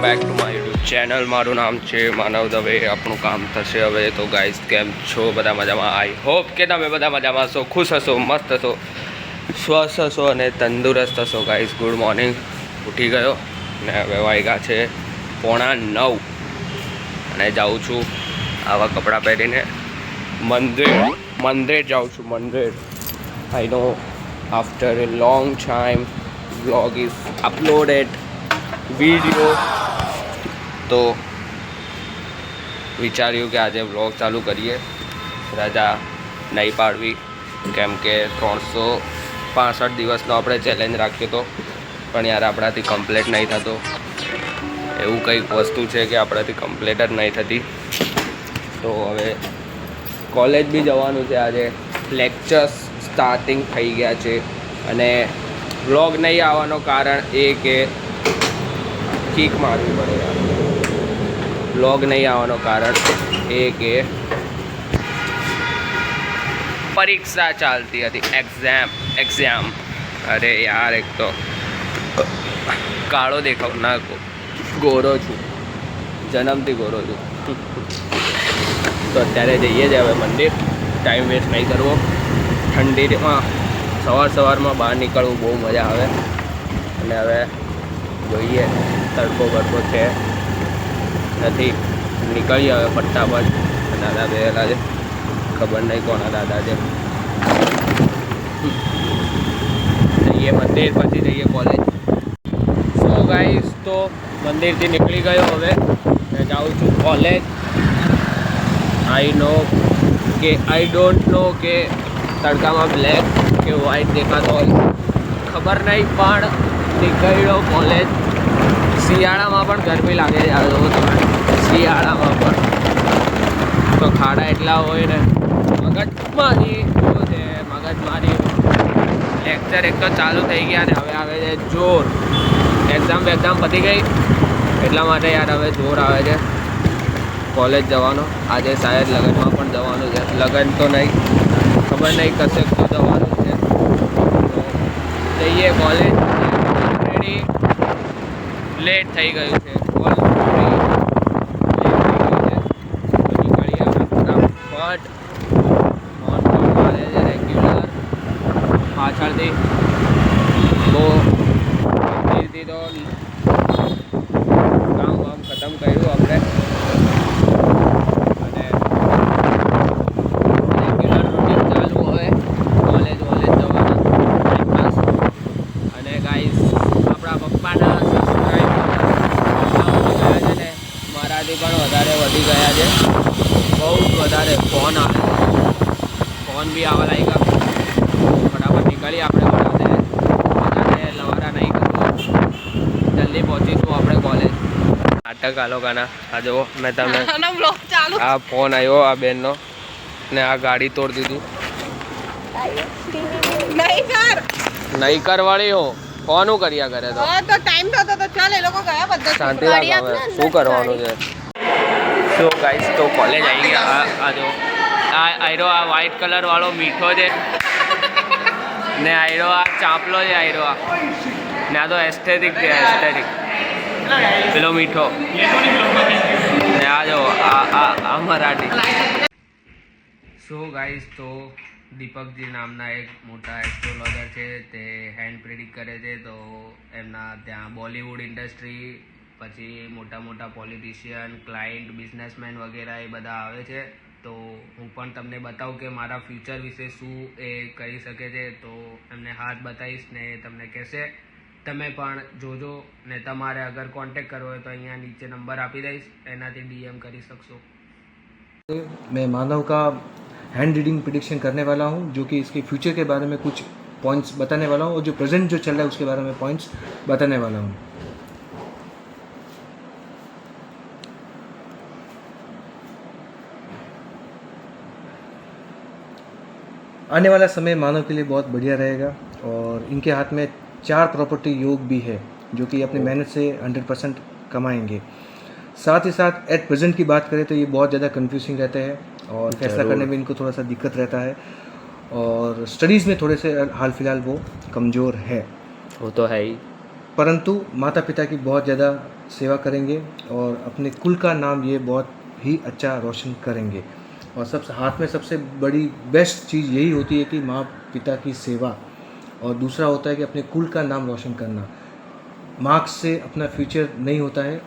Back to my YouTube channel. મારું નામ છે માનવ દવે. આપણું કામ થશે હવે. તો ગાઈઝ, કેમ છો? બધા મજામાં? આઈ હોપ કે તમે બધા મજામાં હશો, ખુશ હશો, મસ્ત હશો, સ્વસ્થ હશો અને તંદુરસ્ત હશો. Guys, good morning. ઉઠી ગયો ને હવે વાગ્યા છે 8:45 અને જાઉં છું આવા કપડાં પહેરીને મંદિર જાઉં છું. મંદિર. I know after a long time vlog is uploaded video, તો વિચાર્યું કે આજે વ્લોગ ચાલુ કરીએ. રજા નહીં પાડવી, કેમ કે 365 દિવસનો આપણે ચેલેન્જ રાખ્યો હતો, પણ યાર આપણાથી કમ્પ્લીટ નહીં થતો. એવું કંઈક વસ્તુ છે કે આપણાથી કમ્પ્લીટ જ નહીં થતી. તો હવે કોલેજ બી જવાનું છે. આજે લેક્ચર્સ સ્ટાર્ટિંગ થઈ ગયા છે અને વ્લોગ નહીં આવવાનું કારણ એ કે કિક મારવી પડે યાર. વ્લોગ નહીં આવવાનું કારણ એ કે પરીક્ષા ચાલતી હતી, એક્ઝામ. અરે યાર, એક તો કાળો દેખાવ ના, ગોરો છું, જન્મથી ગોરો છું. તો અત્યારે જઈએ જ હવે મંદિર. ટાઈમ વેસ્ટ નહીં કરવો. ઠંડીમાં સવારમાં બહાર નીકળવું બહુ મજા આવે. અને હવે જોઈએ, તડકો બડકો છે નથી, નીકળીએ હવે ફટાફટ. દાદા બેહેલા છે, ખબર નહીં કોના દાદા છે. જઈએ મંદિર, પછી જઈએ કોલેજ. સો ગાઈસ, તો મંદિરથી નીકળી ગયો હવે મેં જાઉં છું કોલેજ. આઈ ડોન્ટ નો કે તડકામાં બ્લેક કે વ્હાઈટ દેખાતો હોય, ખબર નહીં, પણ નીકળ્યો કોલેજ. શિયાળામાં પણ ગરમી લાગે છે યાર. શિયાળામાં પણ તો ખાડા એટલા હોય ને, મગજમારી લેક્ચર એક તો ચાલુ થઈ ગયા ને હવે આવે છે જોર. એક્ઝામ પતી ગઈ એટલા માટે યાર હવે જોર આવે છે કોલેજ જવાનો. આજે શાયદ લગ્નમાં પણ જવાનું છે. લગ્ન તો નહીં, ખબર નહીં, કશે તો જવાનું છે. તો જઈએ કોલેજ. ઓલરેડી લેટ થઈ ગયું છે. પાછળથી બહુ મંદિરથી તો કામ ખતમ કર્યું આપણે અને રેગ્યુલર રૂટીન ચાલુ હવે કોલેજ જવાના ટાઈમપાસ. અને ગાઈસ, આપણા પપ્પાના સબસ્ક્રાઈબર ગયા છે ને મારાથી પણ વધારે વધી ગયા છે, બહુ જ વધારે. ફોન આવે, ફોન બી આવવા લાગ્યા. નીકળીએ આપણે બધાને લવારા નહીં કરવું, જલ્દી પહોંચીશું આપણે કોલેજ. નાટક આ લોકોના. આ જુઓ, મેં તમને આ ફોન આવ્યો આ બેનનો ને આ ગાડી તોડી દીધું. નહીં કરવાળી હો, ફોનું કર્યા કરે તો ટાઈમ થતો તો ચાલ, એ લોકો ગયા બધા. શાંતિ રાખ, હવે શું કરવાનું છે. સો ગાઈસ, તો કોલેજ આવી ગયા. આ જો આયરો, આ વ્હાઈટ કલર વાળો મીઠો છે ને આયરો આ ચાંપલો છે. આયરો આ ને આ તો એસ્થેટિક છે, એસ્થેટિક પેલો મીઠો ને આ જો આ મરાઠી. સો ગાઈસ, તો દીપકજી નામના એક મોટા એસ્ટ્રોલોજર છે, તે હેન્ડ પ્રેડિક્ટ કરે છે. તો એમના ત્યાં બોલિવૂડ ઇન્ડસ્ટ્રી, પછી મોટા પોલિટિશિયન, ક્લાયન્ટ, બિઝનેસમેન વગેરે એ બધા આવે છે. તો હું પણ તમને બતાવું કે મારા ફ્યુચર વિશે શું એ કરી શકે છે. તો એમને હાથ બતાવીશ ને તમને કહેશે. તમે પણ જોજો ને તમારે અગર કોન્ટેક્ટ કરવો હોય તો અહીંયા નીચે નંબર આપી દઈશ, એનાથી DM કરી શકશો. मैं मानव का हैंड रीडिंग प्रिडिक्शन करने वाला हूँ, जो कि इसके फ्यूचर के बारे में कुछ पॉइंट्स बताने वाला हूँ और जो प्रेजेंट जो चल रहा है उसके बारे में पॉइंट्स बताने वाला हूँ. आने वाला समय मानव के लिए बहुत बढ़िया रहेगा और इनके हाथ में 4 प्रॉपर्टी योग भी है, जो कि अपनी मेहनत से 100% कमाएंगे. साथ ही साथ एट प्रेजेंट की बात करें तो ये बहुत ज़्यादा कंफ्यूजिंग रहते हैं और फैसला करने में इनको थोड़ा सा दिक्कत रहता है और स्टडीज़ में थोड़े से हाल फिलहाल वो कमज़ोर है. वो तो है ही. परंतु माता पिता की बहुत ज़्यादा सेवा करेंगे और अपने कुल का नाम ये बहुत ही अच्छा रोशन करेंगे। और सबसे हाथ में सबसे बड़ी बेस्ट चीज़ यही होती है कि माँ पिता की सेवा, और दूसरा होता है कि अपने कुल का नाम रोशन करना। मार्क्स से अपना फ्यूचर नहीं होता है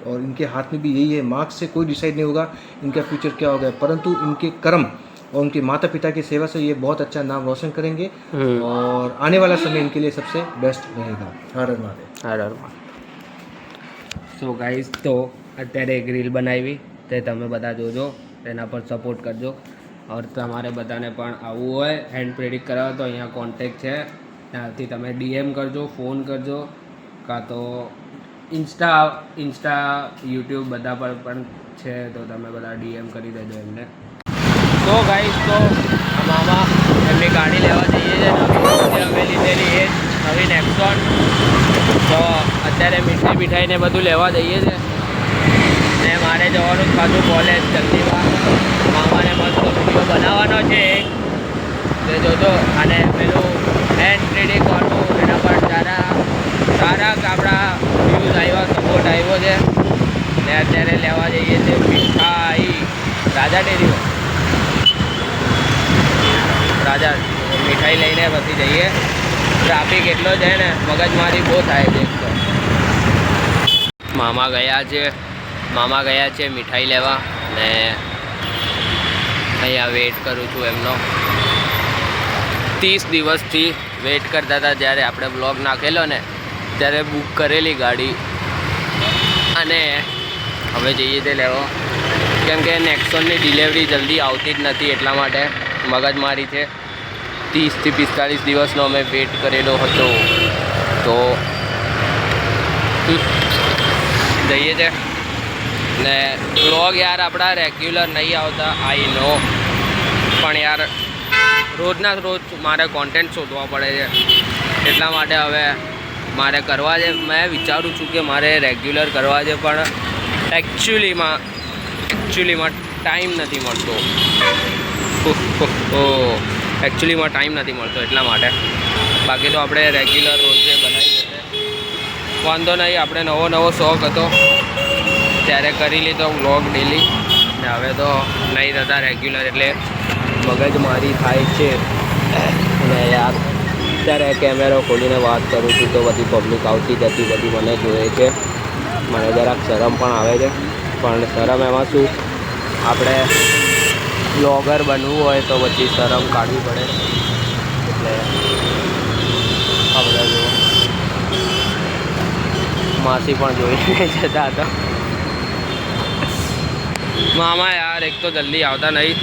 और इनके हाथ में भी यही है। मार्क्स से कोई डिसाइड नहीं होगा इनका फ्यूचर क्या होगा, परंतु इनके कर्म और उनके माता पिता की सेवा से ये बहुत अच्छा नाम रोशन करेंगे और आने वाला समय इनके लिए सबसे बेस्ट रहेगा। हर हर महादेव। હર હર સો ગાઈસ, તો અત્યારે એક રીલ બનાવી તે તમે બધા જોજો, તેના પર સપોર્ટ કરજો. ઓર તમારે બધાને પણ આવવું હોય હેન્ડ પ્રેડિક્ટ કરાવો તો અહીંયા કોન્ટેક્ટ છે, ત્યાંથી તમે DM કરજો, ફોન કરજો, કાં તો ઇન્સ્ટા યુટ્યુબ બધા પર પણ છે, તો તમે બધા DM કરી દેજો એમને. તો ગાઈસ, તો મામા એમની ગાડી લેવા જઈએ છીએ, અમે લીધેલી એ નવી નેક્સોન. તો અત્યારે મીઠાઈને બધું લેવા જઈએ છે ને મારે જવાનું પાછું કોલેજ જલ્દીમાં. મામાને મસ્ત વિડીયો બનાવવાનો છે તે જોજો. અને પેલું હેન્ડ ટ્રેડિંગ વાળું એના પર સારા આપણા વ્યૂઝ આવ્યા, સપોર્ટ આવ્યો છે ને અત્યારે લેવા જઈએ છીએ મીઠાઈ રાજા ડેરીઓ. રાજા મીઠાઈ લઈને પછી જઈએ. ટ્રાફિક એટલો છે ને મગજમારી બહુ થાય છે. મામા ગયા છે મીઠાઈ લેવા ને અહીંયા વેઇટ કરું છું એમનો. 30 દિવસથી વેઇટ કરતા હતા. જ્યારે આપણે બ્લોગ નાખેલો ને ત્યારે બુક કરેલી ગાડી, અને હવે જઈએ તે લેવા, કેમ કે નેક્સોનની ડિલિવરી જલ્દી આવતી જ નથી, એટલા માટે મગજમારી છે. 30 થી 45 દિવસનો અમે વેઇટ કરેલો હતો. તો જઈએ છે ને બ્લોગ યાર આપણા રેગ્યુલર નહીં આવતા, આઈ નો, પણ યાર રોજના રોજ મારે કોન્ટેન્ટ શોધવા પડે છે, એટલા માટે હવે મારે કરવા છે. મેં વિચારું છું કે મારે રેગ્યુલર કરવા છે, પણ એકચ્યુઅલીમાં ટાઈમ નથી મળતો. એકચ્યુઅલીમાં ટાઈમ નથી મળતો, એટલા માટે. બાકી તો આપણે રેગ્યુલર રોજે બનાવી દઈએ, વાંધો નહીં. આપણે નવો શોખ હતો ત્યારે કરી લીધો વ્લોગ ડેલી, ને હવે તો નહીં થતા રેગ્યુલર, એટલે મગજમારી થાય છે. અને યાર અત્યારે કેમેરો ખોલીને વાત કરું છું તો બધી પબ્લિક આવતી જતી બધી મને જોઈએ છે. મને જરાક શરમ પણ આવે છે, પણ શરમ એમાં શું, આપણે બ્લોગર બનવું હોય તો પછી શરમ કાઢવી પડે. એટલે આપણે જો માસી પણ જોઈને જતા હતા. મામા યાર એક તો જલ્દી આવતા નહીં.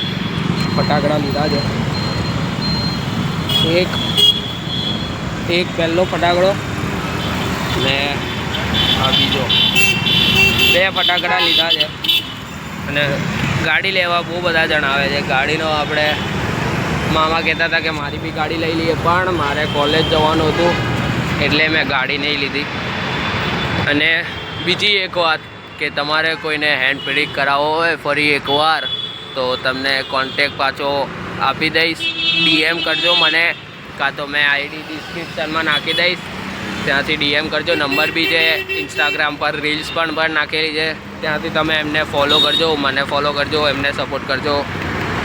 ફટાકડા લીધા છે, એક પહેલો ફટાકડો ને આ બીજો, 2 ફટાકડા લીધા છે. અને ગાડી લેવા બહુ બધા જણ આવે છે. ગાડીનો આપણે મામા કહેતા હતા કે મારી બી ગાડી લઈ લઈએ, પણ મારે કોલેજ જવાનું હતું એટલે મેં ગાડી નહીં લીધી. અને બીજી એક વાત કે તમારે કોઈને હેન્ડ પ્રેડિક્ટ કરાવવો હોય ફરી એકવાર, તો તમને કોન્ટેક પાછો આપી દઈશ. DM કરજો મને, કાં તો મેં ID ડિસ્ક્રિપ્શનમાં નાખી દઈશ, ત્યાંથી DM કરજો. નંબર બી છે, ઇન્સ્ટાગ્રામ પર રીલ્સ પણ નાખેલી છે, ત્યાંથી તમે એમને ફોલો કરજો, મને ફોલો કરજો, એમને સપોર્ટ કરજો.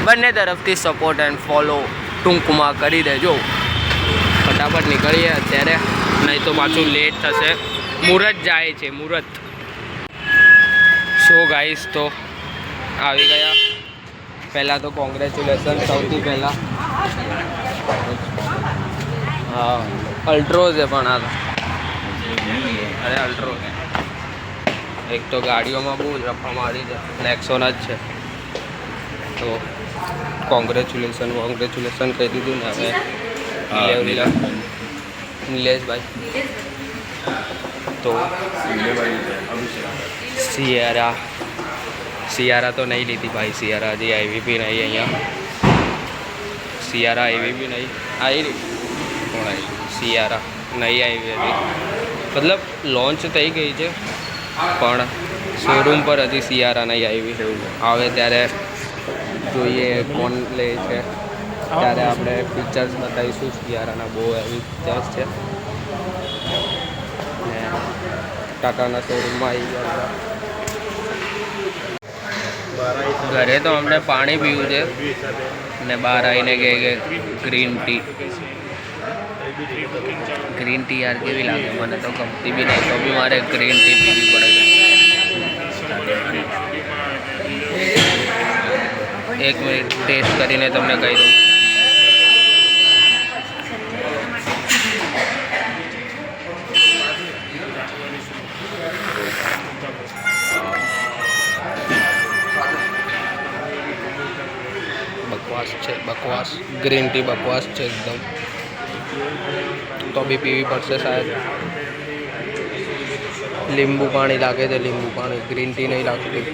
બંને તરફથી સપોર્ટ એન્ડ ફોલો ટૂંકમાં કરી દેજો. ફટાફટ નીકળીએ અત્યારે, નહીં તો પાછું લેટ થશે. મુહૂર્ત જાય છે, મુહૂર્ત. સો ગાઈસ, તો આવી ગયા. પહેલાં તો કોંગ્રેચ્યુલેશન સૌથી પહેલાં. હા, અલ્ટ્રો છે પણ આ અરે અલ્ટ્રો. એક તો ગાડીઓમાં બહુ જ રફા મારી છે, નેક્સોન જ છે. તો કોંગ્રેચ્યુલેશન કહી દીધું ને. હવે નિલેશભાઈ, તો સિયારા તો નહીં લીધી ભાઈ. સિયારા હજી આવી બી નહીં અહીંયા. સિયારા આવી બી નહીં આવી. કોણ આવી? સિયારા નહીં આવી હજી. મતલબ લોન્ચ થઈ ગઈ છે, પણ શોરૂમ પર હજી સિયારા નહીં આવી. આવે ત્યારે જોઈએ કોણ લે છે, ત્યારે આપણે પિક્ચર્સ બતાવીશું. સિયારાના બહુ એવી પિક્ચર્સ છે. ટાટાના શોરૂમમાં આવી ગયા બધા. ઘરે તો અમને પાણી પીવું છે ને બહાર આવીને કહે કે ગ્રીન ટી. ગ્રીન ટી યાર કેવી લાગે, મને તો ગમતી બી નહીં, તો બી મારે ગ્રીન ટી પીવી પડે છે. એક મિનિટ ટેસ્ટ કરીને તમને કહી દઉં. બકવાસ છે, બકવાસ. ગ્રીન ટી બકવાસ છે એકદમ. તો બી પીવી પડશે શાયદ. લીંબુ પાણી લાગે છે, લીંબુ પાણી. ગ્રીન ટી નહીં લાગતી.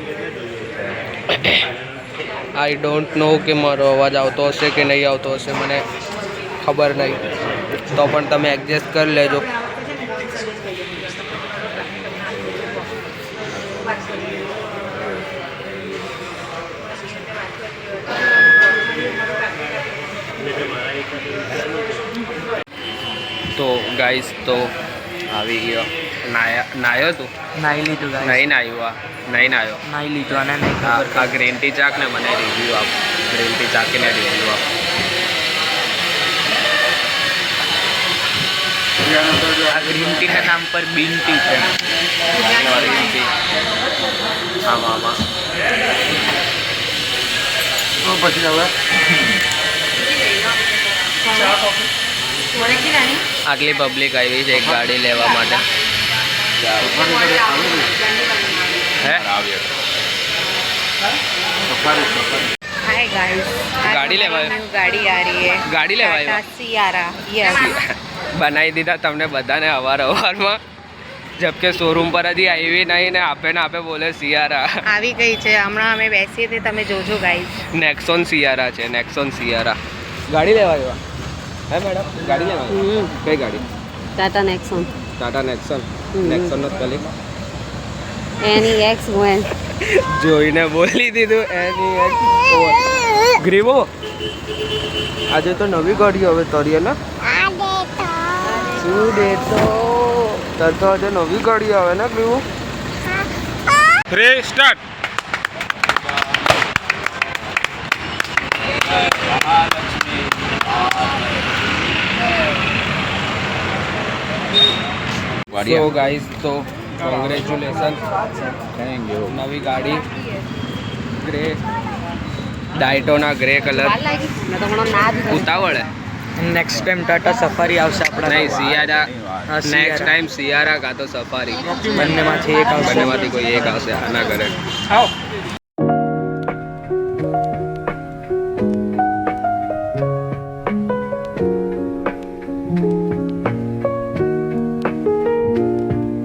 આઈ ડોન્ટ નો કે મારો અવાજ આવતો હશે કે નહીં આવતો હશે, મને ખબર નહીં. તો પણ તમે એડજસ્ટ કરી લેજો. તો ગાઈસ તો આવી ગયો. નાયો તું? નાઈ લીધું ગાઈસ. નહીં નાયો. નહીં નાયો. નાઈ લીધું અને નહીં આ ખબર. આ ગ્રીન ટી ચાક ને મને રિવ્યૂ આપ. ગ્રીન ટી ચાકીને રિવ્યૂ આપ. આ ગ્રીન ટી ના નામ પર બીન ટી છે. ગ્રીન ટી આમાં આમાં તો પછી હવે આટલી પબ્લિક આવી છે એક ગાડી લેવા માટે. હે हाय गाइस, गाड़ी लेवा है? गाड़ी आ रही है. गाड़ी लेवा है? टाटा सियारा. यस. બનાવી દીધા તમને બધાને અવારનવારમાં. જબકે શોરૂમ પર હજી આવી નહીં ને આપે બોલે સિયારા. આવી ગઈ છે હમણાં, અમે બેસીએ તે તમે જોજો ગાઈસ. નેક્સોન સિયારા છે, નેક્સોન સિયારા. ગાડી લેવા આવ્યા હે મેડમ? ગાડી લેવા આવ્યા? કઈ ગાડી? Tata Nexon. Tata Nexon. Nexon નો સ્પેલિંગ NEXON. જોઈને બોલી દીધું. ગ્રીવો આજે તો નવી ગાડી હવે તરીએ ને શું દેતો તાર તો આજે નવી ગાડી આવે ને ગ્રીવો. 3 સ્ટાર્ટ. સો ગાઈસ તો કોંગ્રેચ્યુલેશન. નવી ગાડી ગ્રે ડાયટોના ગ્રે કલર. ઉતાવળ નેક્સ્ટ ટાઈમ ટાટા સફારી આવશે આપણા. નહીં સિયારા. હા, નેક્સ્ટ સિયારા. ટાઈમ સિયારા કાં તો સફારી. બંનેમાંથી એક આવશે. બંનેમાંથી કોઈ એક આવશે આના ઘરે. આવો.